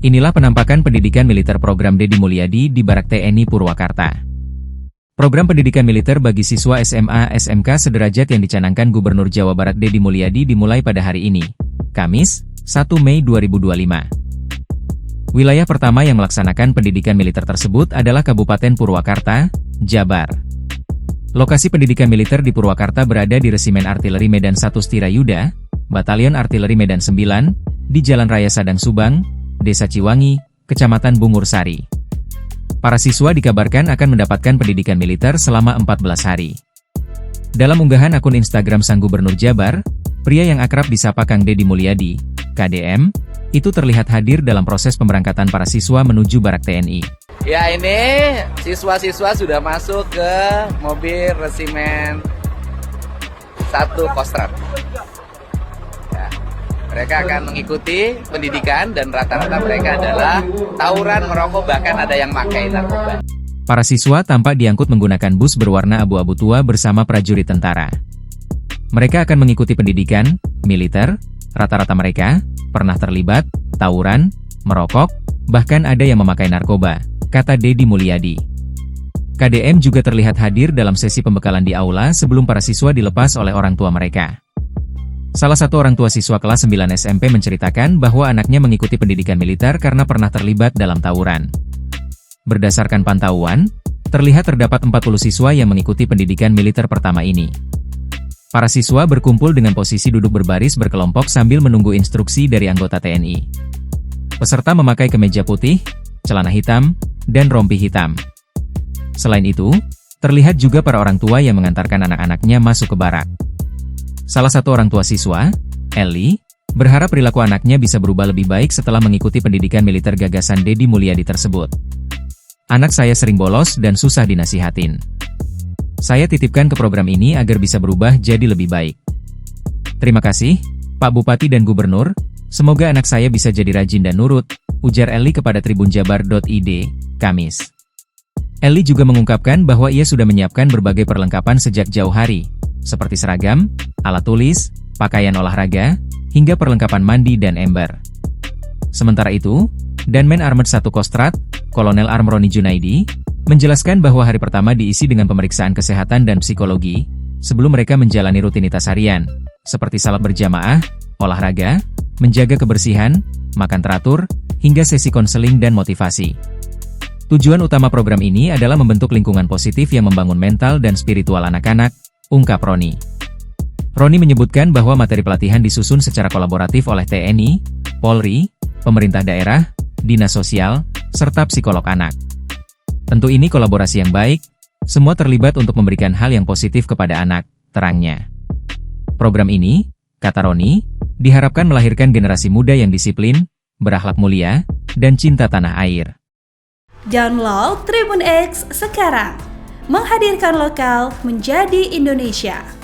Inilah penampakan pendidikan militer program Deddy Mulyadi di Barak TNI Purwakarta. Program pendidikan militer bagi siswa SMA SMK sederajat yang dicanangkan Gubernur Jawa Barat Deddy Mulyadi dimulai pada hari ini, Kamis, 1 Mei 2025. Wilayah pertama yang melaksanakan pendidikan militer tersebut adalah Kabupaten Purwakarta, Jabar. Lokasi pendidikan militer di Purwakarta berada di Resimen Artileri Medan 1 Stirayuda, Batalion Artileri Medan 9, di Jalan Raya Sadang Subang, Desa Ciwangi, Kecamatan Bungur Sari. Para siswa dikabarkan akan mendapatkan pendidikan militer selama 14 hari. Dalam unggahan akun Instagram Sang Gubernur Jabar, pria yang akrab disapa Kang Deddy Mulyadi, KDM, itu terlihat hadir dalam proses pemberangkatan para siswa menuju Barak TNI. Ya, ini siswa-siswa sudah masuk ke mobil Resimen 1 Kostrad. Mereka akan mengikuti pendidikan dan rata-rata mereka adalah tawuran, merokok, bahkan ada yang pakai narkoba. Para siswa tampak diangkut menggunakan bus berwarna abu-abu tua bersama prajurit tentara. Mereka akan mengikuti pendidikan militer, rata-rata mereka pernah terlibat tawuran, merokok, bahkan ada yang memakai narkoba, kata Deddy Mulyadi. KDM juga terlihat hadir dalam sesi pembekalan di aula sebelum para siswa dilepas oleh orang tua mereka. Salah satu orang tua siswa kelas 9 SMP menceritakan bahwa anaknya mengikuti pendidikan militer karena pernah terlibat dalam tawuran. Berdasarkan pantauan, terlihat terdapat 40 siswa yang mengikuti pendidikan militer pertama ini. Para siswa berkumpul dengan posisi duduk berbaris berkelompok sambil menunggu instruksi dari anggota TNI. Peserta memakai kemeja putih, celana hitam, dan rompi hitam. Selain itu, terlihat juga para orang tua yang mengantarkan anak-anaknya masuk ke barak. Salah satu orang tua siswa, Eli, berharap perilaku anaknya bisa berubah lebih baik setelah mengikuti pendidikan militer gagasan Deddy Mulyadi tersebut. Anak saya sering bolos dan susah dinasihatin. Saya titipkan ke program ini agar bisa berubah jadi lebih baik. Terima kasih, Pak Bupati dan Gubernur, semoga anak saya bisa jadi rajin dan nurut, ujar Eli kepada tribunjabar.id, Kamis. Eli juga mengungkapkan bahwa ia sudah menyiapkan berbagai perlengkapan sejak jauh hari, seperti seragam, alat tulis, pakaian olahraga, hingga perlengkapan mandi dan ember. Sementara itu, Danmen Armed 1 Kostrad, Kolonel Armroni Junaidi, menjelaskan bahwa hari pertama diisi dengan pemeriksaan kesehatan dan psikologi, sebelum mereka menjalani rutinitas harian, seperti salat berjamaah, olahraga, menjaga kebersihan, makan teratur, hingga sesi konseling dan motivasi. Tujuan utama program ini adalah membentuk lingkungan positif yang membangun mental dan spiritual anak-anak, ungkap Roni. Roni menyebutkan bahwa materi pelatihan disusun secara kolaboratif oleh TNI, Polri, pemerintah daerah, dinas sosial, serta psikolog anak. Tentu ini kolaborasi yang baik, semua terlibat untuk memberikan hal yang positif kepada anak, terangnya. Program ini, kata Roni, diharapkan melahirkan generasi muda yang disiplin, berakhlak mulia, dan cinta tanah air. Download Tribun X sekarang, menghadirkan lokal menjadi Indonesia.